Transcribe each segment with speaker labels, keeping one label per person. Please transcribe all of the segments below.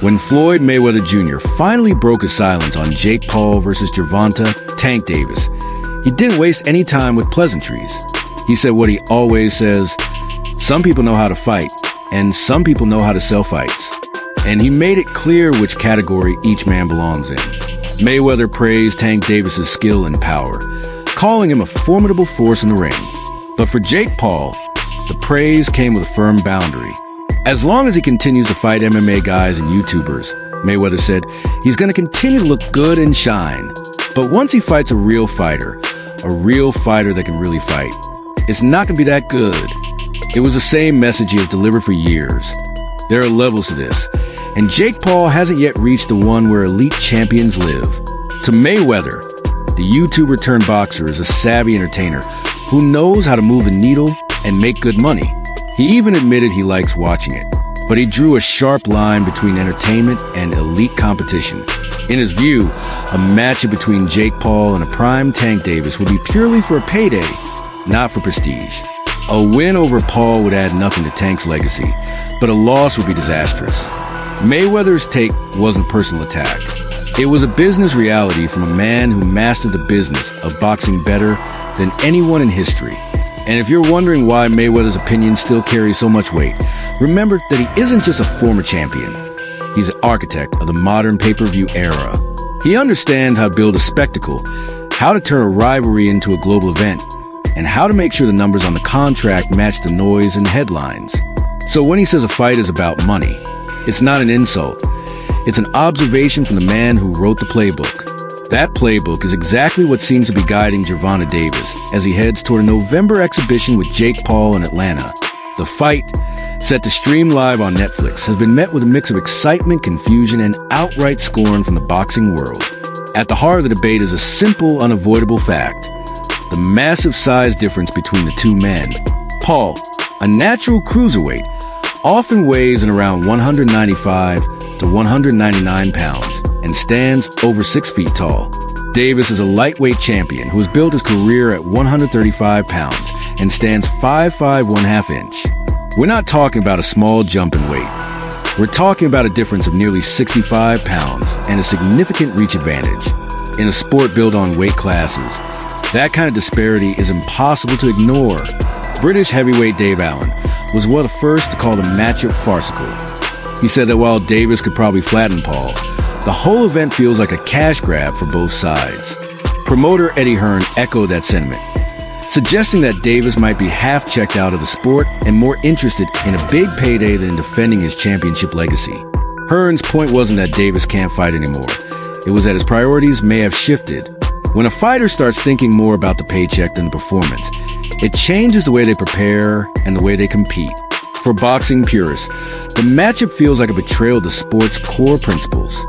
Speaker 1: When Floyd Mayweather Jr. finally broke his silence on Jake Paul versus Gervonta Tank Davis, he didn't waste any time with pleasantries. He said what he always says: some people know how to fight, and some people know how to sell fights. And he made it clear which category each man belongs in. Mayweather praised Tank Davis's skill and power, calling him a formidable force in the ring. But for Jake Paul, the praise came with a firm boundary. As long as he continues to fight MMA guys and YouTubers, Mayweather said, he's going to continue to look good and shine. But once he fights a real fighter that can really fight, it's not going to be that good. It was the same message he has delivered for years. There are levels to this, and Jake Paul hasn't yet reached the one where elite champions live. To Mayweather, the YouTuber turned boxer is a savvy entertainer who knows how to move the needle and make good money. He even admitted he likes watching it, but he drew a sharp line between entertainment and elite competition. In his view, a matchup between Jake Paul and a prime Tank Davis would be purely for a payday, not for prestige. A win over Paul would add nothing to Tank's legacy, but a loss would be disastrous. Mayweather's take wasn't a personal attack. It was a business reality from a man who mastered the business of boxing better than anyone in history. And if you're wondering why Mayweather's opinion still carries so much weight, remember that he isn't just a former champion. He's an architect of the modern pay-per-view era. He understands how to build a spectacle, how to turn a rivalry into a global event, and how to make sure the numbers on the contract match the noise and headlines. So when he says a fight is about money, it's not an insult. It's an observation from the man who wrote the playbook. That playbook is exactly what seems to be guiding Gervonta Davis as he heads toward a November exhibition with Jake Paul in Atlanta. The fight, set to stream live on Netflix, has been met with a mix of excitement, confusion, and outright scorn from the boxing world. At the heart of the debate is a simple, unavoidable fact: the massive size difference between the two men. Paul, a natural cruiserweight, often weighs in around 195 to 199 pounds and stands over 6 feet tall. Davis is a lightweight champion who has built his career at 135 pounds and stands 5'5" 1/2 inch. We're not talking about a small jump in weight. We're talking about a difference of nearly 65 pounds and a significant reach advantage. In a sport built on weight classes, that kind of disparity is impossible to ignore. British heavyweight Dave Allen was one of the first to call the matchup farcical. He said that while Davis could probably flatten Paul, the whole event feels like a cash grab for both sides. Promoter Eddie Hearn echoed that sentiment, suggesting that Davis might be half checked out of the sport and more interested in a big payday than in defending his championship legacy. Hearn's point wasn't that Davis can't fight anymore. It was that his priorities may have shifted. When a fighter starts thinking more about the paycheck than the performance, it changes the way they prepare and the way they compete. For boxing purists, the matchup feels like a betrayal of the sport's core principles.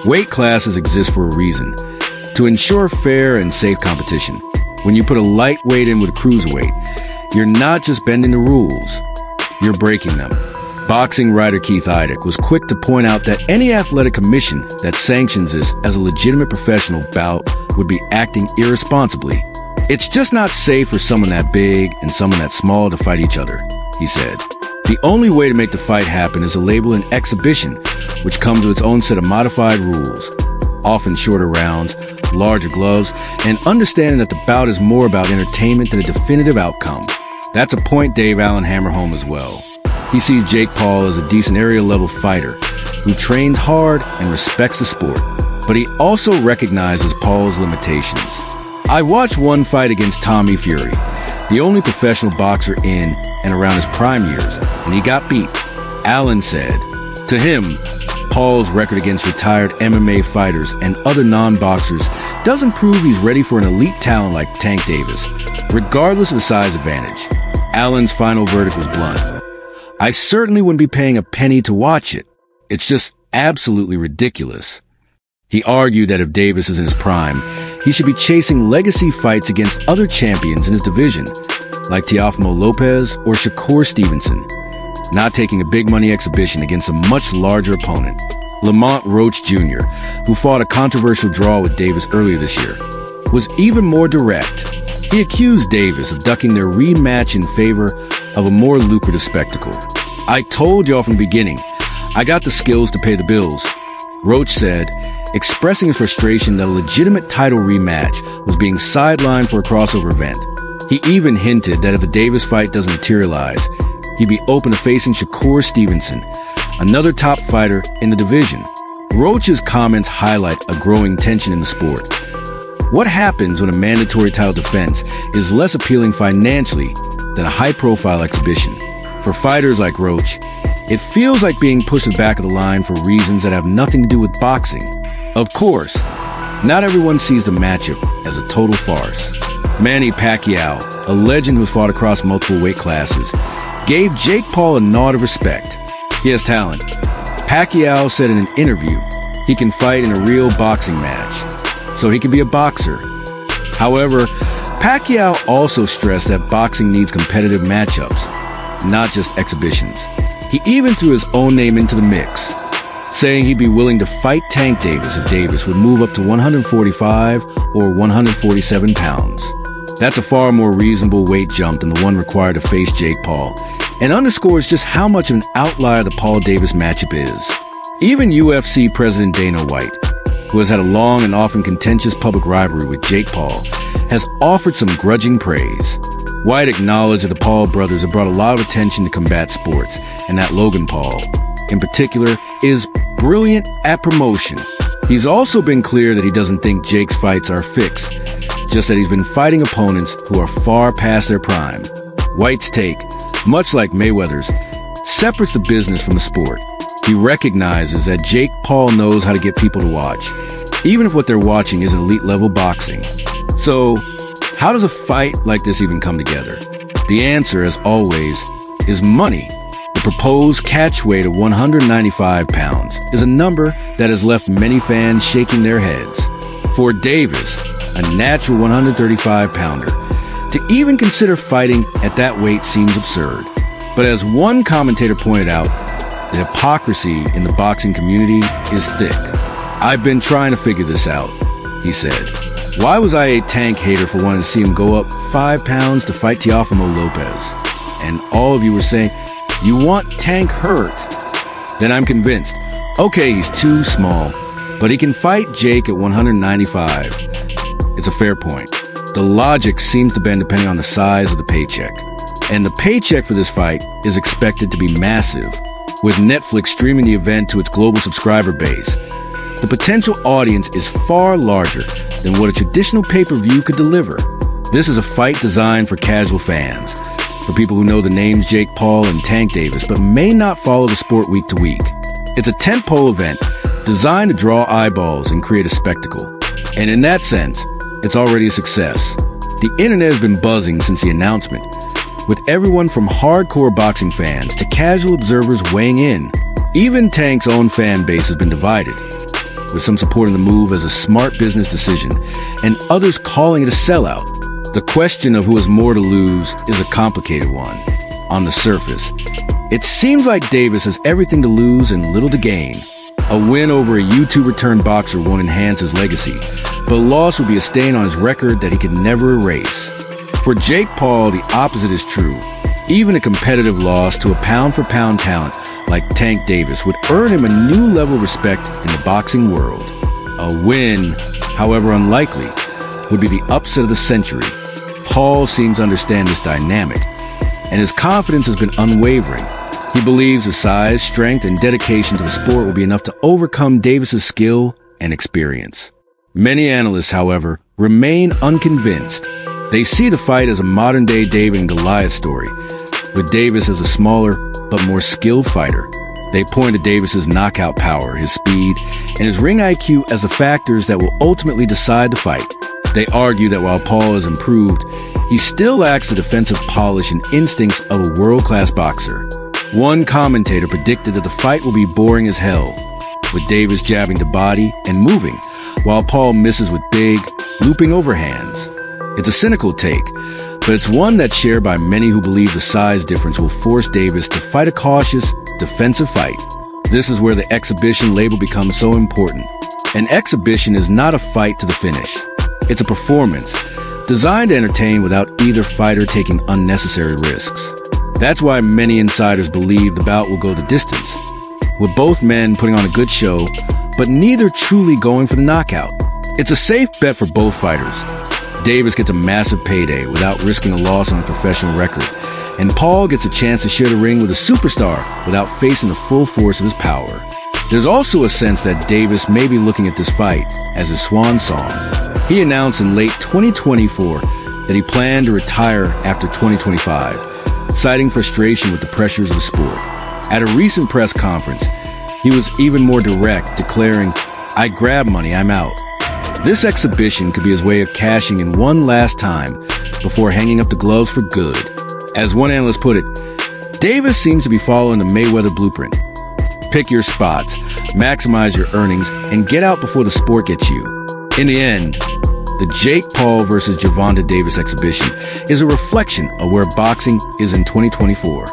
Speaker 1: Weight classes exist for a reason: to ensure fair and safe competition. When you put a lightweight in with a cruiserweight, you're not just bending the rules, you're breaking them. Boxing writer Keith Idec was quick to point out that any athletic commission that sanctions this as a legitimate professional bout would be acting irresponsibly. It's just not safe for someone that big and someone that small to fight each other, he said. The only way to make the fight happen is to label an exhibition, which comes with its own set of modified rules, often shorter rounds, larger gloves, and understanding that the bout is more about entertainment than a definitive outcome. That's a point Dave Allen hammered home as well. He sees Jake Paul as a decent area-level fighter who trains hard and respects the sport, but he also recognizes Paul's limitations. I watched one fight against Tommy Fury, the only professional boxer in and around his prime years, and he got beat. Allen said, to him, Paul's record against retired MMA fighters and other non-boxers doesn't prove he's ready for an elite talent like Tank Davis, regardless of the size advantage. Allen's final verdict was blunt: I certainly wouldn't be paying a penny to watch it. It's just absolutely ridiculous. He argued that if Davis is in his prime, he should be chasing legacy fights against other champions in his division, like Teofimo Lopez or Shakur Stevenson, not taking a big money exhibition against a much larger opponent. Lamont Roach Jr., who fought a controversial draw with Davis earlier this year, was even more direct. He accused Davis of ducking their rematch in favor of a more lucrative spectacle. I told y'all from the beginning, "I got the skills to pay the bills," Roach said, expressing his frustration that a legitimate title rematch was being sidelined for a crossover event. He even hinted that if the Davis fight doesn't materialize, he'd be open to facing Shakur Stevenson, another top fighter in the division. Roach's comments highlight a growing tension in the sport. What happens when a mandatory title defense is less appealing financially than a high-profile exhibition? For fighters like Roach, it feels like being pushed to the back of the line for reasons that have nothing to do with boxing. Of course, not everyone sees the matchup as a total farce. Manny Pacquiao, a legend who's fought across multiple weight classes, gave Jake Paul a nod of respect. He has talent. Pacquiao said in an interview he can fight in a real boxing match, so he can be a boxer. However, Pacquiao also stressed that boxing needs competitive matchups, not just exhibitions. He even threw his own name into the mix, saying he'd be willing to fight Tank Davis if Davis would move up to 145 or 147 pounds. That's a far more reasonable weight jump than the one required to face Jake Paul, and underscores just how much of an outlier the Paul Davis matchup is. Even UFC President Dana White, who has had a long and often contentious public rivalry with Jake Paul, has offered some grudging praise. White acknowledged that the Paul brothers have brought a lot of attention to combat sports, and that Logan Paul, in particular, is brilliant at promotion. He's also been clear that he doesn't think Jake's fights are fixed, just that he's been fighting opponents who are far past their prime. White's take, much like Mayweather's, separates the business from the sport. He recognizes that Jake Paul knows how to get people to watch, even if what they're watching isn't elite-level boxing. So, how does a fight like this even come together? The answer, as always, is money. The proposed catch weight of 195 pounds is a number that has left many fans shaking their heads. For Davis, a natural 135-pounder, to even consider fighting at that weight seems absurd. But as one commentator pointed out, the hypocrisy in the boxing community is thick. "I've been trying to figure this out," he said. "Why was I a Tank hater for wanting to see him go up 5 pounds to fight Teofimo Lopez? And all of you were saying, you want Tank hurt. Then I'm convinced, okay, he's too small, but he can fight Jake at 195. It's a fair point. The logic seems to bend depending on the size of the paycheck. And the paycheck for this fight is expected to be massive. With Netflix streaming the event to its global subscriber base, the potential audience is far larger than what a traditional pay-per-view could deliver. This is a fight designed for casual fans, for people who know the names Jake Paul and Tank Davis but may not follow the sport week to week. It's a tentpole event designed to draw eyeballs and create a spectacle. And in that sense, it's already a success. The internet has been buzzing since the announcement, with everyone from hardcore boxing fans to casual observers weighing in. Even Tank's own fan base has been divided, with some supporting the move as a smart business decision and others calling it a sellout. The question of who has more to lose is a complicated one. On the surface, it seems like Davis has everything to lose and little to gain. A win over a YouTube-turned boxer won't enhance his legacy, but a loss would be a stain on his record that he could never erase. For Jake Paul, the opposite is true. Even a competitive loss to a pound-for-pound talent like Tank Davis would earn him a new level of respect in the boxing world. A win, however unlikely, would be the upset of the century. Paul seems to understand this dynamic, and his confidence has been unwavering. He believes his size, strength, and dedication to the sport will be enough to overcome Davis's skill and experience. Many analysts, however, remain unconvinced. They see the fight as a modern-day David and Goliath story, with Davis as a smaller but more skilled fighter. They point to Davis's knockout power, his speed, and his ring IQ as the factors that will ultimately decide the fight. They argue that while Paul has improved, he still lacks the defensive polish and instincts of a world-class boxer. One commentator predicted that the fight will be boring as hell, with Davis jabbing to body and moving, while Paul misses with big, looping overhands. It's a cynical take, but it's one that's shared by many who believe the size difference will force Davis to fight a cautious, defensive fight. This is where the exhibition label becomes so important. An exhibition is not a fight to the finish. It's a performance, designed to entertain without either fighter taking unnecessary risks. That's why many insiders believe the bout will go the distance. with both men putting on a good show, but neither truly going for the knockout. It's a safe bet for both fighters. Davis gets a massive payday without risking a loss on a professional record, and Paul gets a chance to share the ring with a superstar without facing the full force of his power. There's also a sense that Davis may be looking at this fight as his swan song. He announced in late 2024 that he planned to retire after 2025, citing frustration with the pressures of the sport. At a recent press conference, he was even more direct, declaring, "I grab money, I'm out." This exhibition could be his way of cashing in one last time before hanging up the gloves for good. As one analyst put it, Davis seems to be following the Mayweather blueprint. Pick your spots, maximize your earnings, and get out before the sport gets you. In the end, the Jake Paul versus Gervonta Davis exhibition is a reflection of where boxing is in 2024.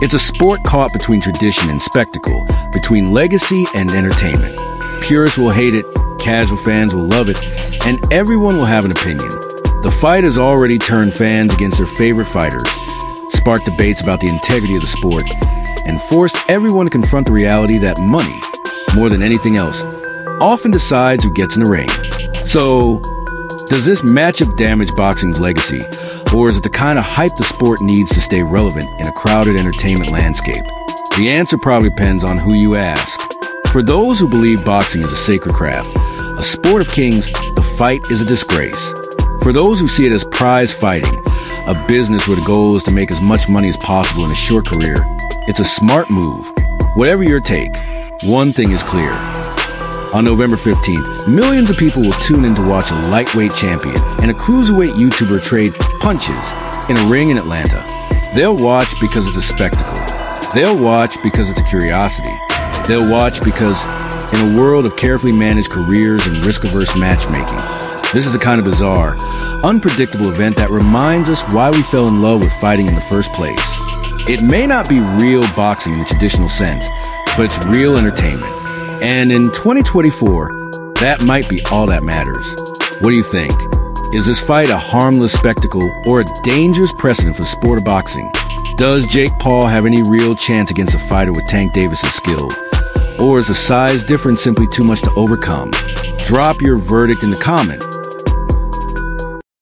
Speaker 1: It's a sport caught between tradition and spectacle, between legacy and entertainment. Purists will hate it, casual fans will love it, and everyone will have an opinion. The fight has already turned fans against their favorite fighters, sparked debates about the integrity of the sport, and forced everyone to confront the reality that money, more than anything else, often decides who gets in the ring. So, does this matchup damage boxing's legacy, or is it the kind of hype the sport needs to stay relevant in a crowded entertainment landscape? The answer probably depends on who you ask. For those who believe boxing is a sacred craft, a sport of kings, the fight is a disgrace. For those who see it as prize fighting, a business where the goal is to make as much money as possible in a short career, it's a smart move. Whatever your take, one thing is clear. On November 15th, millions of people will tune in to watch a lightweight champion and a cruiserweight YouTuber trade punches in a ring in Atlanta. They'll watch because it's a spectacle. They'll watch because it's a curiosity. They'll watch because, in a world of carefully managed careers and risk-averse matchmaking, this is a kind of bizarre, unpredictable event that reminds us why we fell in love with fighting in the first place. It may not be real boxing in the traditional sense, but it's real entertainment. And in 2024, that might be all that matters. What do you think? Is this fight a harmless spectacle or a dangerous precedent for the sport of boxing? Does Jake Paul have any real chance against a fighter with Tank Davis' skill? Or is the size difference simply too much to overcome? Drop your verdict in the comment.